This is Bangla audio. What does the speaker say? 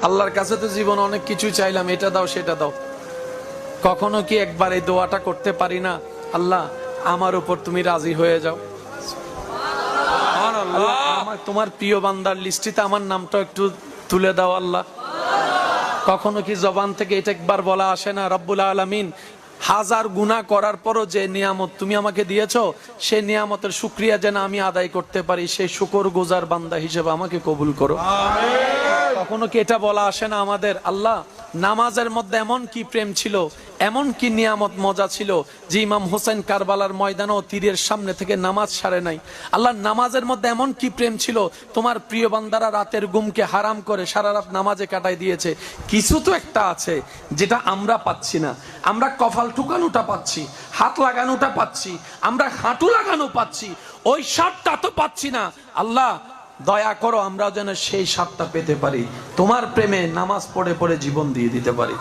আল্লাহর কাছে তো জীবন অনেক কিছু চাইলাম, এটা দাও সেটা দাও, কখনো কি একবার এই দোয়াটা করতে পারি না, আল্লাহ আমার উপর তুমি রাজি হয়ে যাও, আল্লাহ আমার তোমার প্রিয় বান্দার লিস্টিতে আমার নামটা একটু তুলে দাও আল্লাহ। কখনো কি জবান থেকে এটা একবার বলা আসে না, রব্বুল আলামিন হাজার গুনাহ করার পরও যে নিয়ামত তুমি আমাকে দিয়েছো, সেই নিয়ামতের শুকরিয়া যেন আমি আদায় করতে পারি, সেই শুকরগুজার বান্দা হিসেবে আমাকে কবুল করো। কখনো কি এটা বলা আসে না আমাদের, আল্লাহ নামাজের মধ্যে এমন কি প্রেম ছিল, এমন কি নিয়ামত মজা ছিল যে ইমাম হোসেন কারবালার ময়দানেও তীরের সামনে থেকে নামাজ ছাড়ে নাই। আল্লাহ নামাজের মধ্যে এমন কি প্রেম ছিল, তোমার প্রিয় বান্দারা রাতের ঘুমকে হারাম করে সারা রাত নামাজে কাটাই দিয়েছে। কিছু তো একটা আছে যেটা আমরা পাচ্ছি না, আমরা কপাল ঠুকানোটা পাচ্ছি, হাত লাগানোটা পাচ্ছি, আমরা হাঁটু লাগানো পাচ্ছি, ওই স্বাদটা তো পাচ্ছি না। আল্লাহ দয়া করো আমরা যেন সেই স্বাদটা পেতে পারি, তোমার প্রেমে নামাজ পড়ে পড়ে জীবন দিয়ে দিতে পারি।